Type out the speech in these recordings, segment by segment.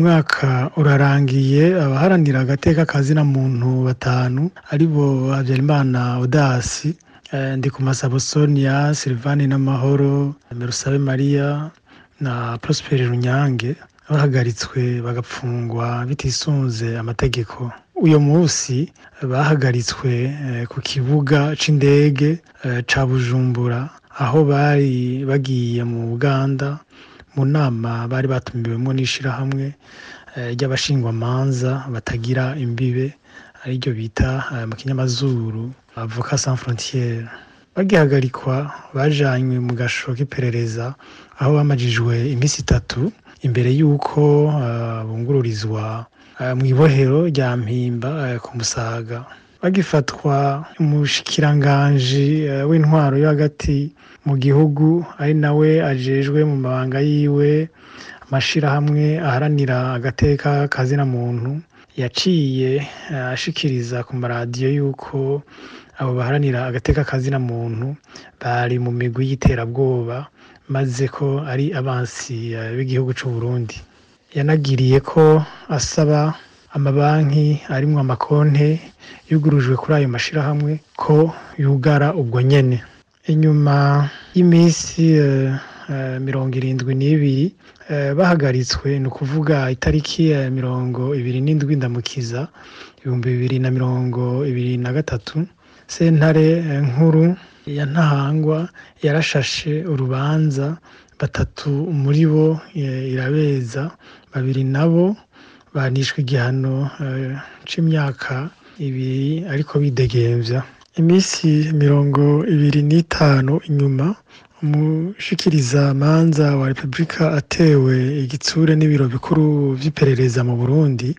Umwaka urarangiye abaharanira agateka kazina muntu batanu aribo Habyarimana Audace, Ndikumasa Sonia, Sylvane Namahoro, Merusabe Maria na Prosper Runyange bahagaritswe bagapfungwa bitisunze amategeko. Uyo musi bahagaritswe ku kibuga c'indege ca Bujumbura aho bari bagiye mu Uganda mu nama bari batumiwemwo n'ishirahamwe ry'abashingwamanza batagira imbibe ariryo bita mu kinyamazuru Avocats Sans Frontières. Bagihagarikwa bajanywe mu gasho k'iperereza aho bamajijwe imisi 3 imbere y'uko bungururizwa mw'ibohero rya Mpimba ku Musaga. Bagifatwa umushikiranganji w'intwaro yo hagati mu gihugu ari nawe ajejwe mu mabanga yiwe amashirahamwe aharanira agateka kazina muntu yaciye ashikiriza ku maradiyo yuko abo baharanira agateka kazina muntu bari mu migwi y'iterabwoba maze ko ari abansi b'igihugu c'u Burundi. Yanagiriye ko asaba amabanki arimwo amakonte yugurujwe kuri ayo mashirahamwe ko yugara ubwo nyene. Inyuma y'imisi 72 bahagaritswe, ni ukuvuga itariki 27 Ndamukiza 2023, sentare nkuru ya Ntahangwa yarashashe urubanza 3 muri bo irabeza, 2 nabo banishwe igihano c'imyaka 2 ariko bidegemvya. Imisi 25 inyuma umushikirizamanza wa Republika atewe igitsure n'ibiro bikuru vy'iperereza mu Burundi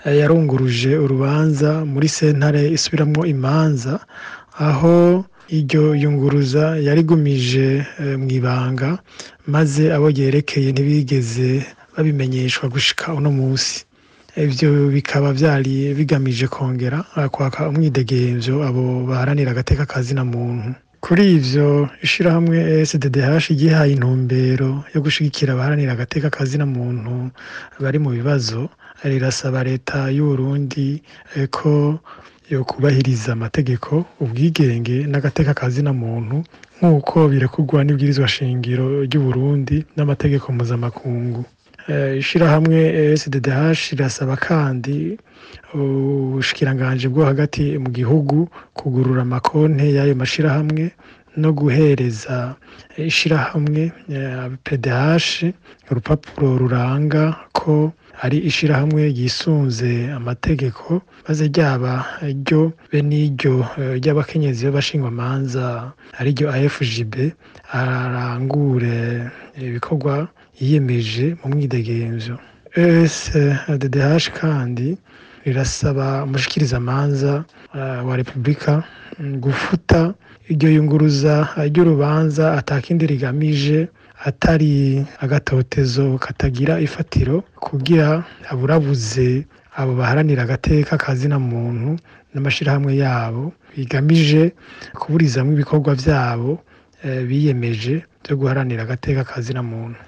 yarunguruje urubanza muri sentare isubiramwo imanza, aho iryo yunguruza yarigumije mw'ibanga maze abo ryerekeye ntibigeze babimenyeshwa gushika uno musi. Ivyo bikaba vyari bigamije kongera kwaka umwidegemvyo abo baharanira agateka kazina muntu. Kuri ivyo ishirahamwe SDDH ryihaye intumbero yo gushigikira abaharanira agateka kazina muntu bari mu bibazo, rirasaba leta y'u Burundi ko yokubahiriza amategeko, ubwigenge n'agateka kazina muntu nk'uko birekurwa n'ibwirizwa shingiro ry'u Burundi n'amategeko mpuzamakungu. Ishirahamwe SDDH rirasaba kandi ubushikiranganji bwo hagati mu gihugu kugurura amakonte y'ayo mashirahamwe no guhereza ishirahamwe PDH urupapuro ruranga ko ari ishirahamwe ryisunze amategeko, maze ryaba ryo be n'iryo ry'abakenyezi b'abashingwamanza ariryo AFJB arangure ibikorwa yiyemeje mu mwidegemvyo. SDDH kandi rirasaba umushikirizamanza wa Republika gufuta iryo yunguruza ry'urubanza atakindi rigamije atari agatotezo katagira ifatiro kugira aburabuze abo baharanira agateka kazina muntu n'amashirahamwe yabo bigamije kuburizamwo ibikorwa vyabo biyemeje byo guharanira agateka kazina muntu.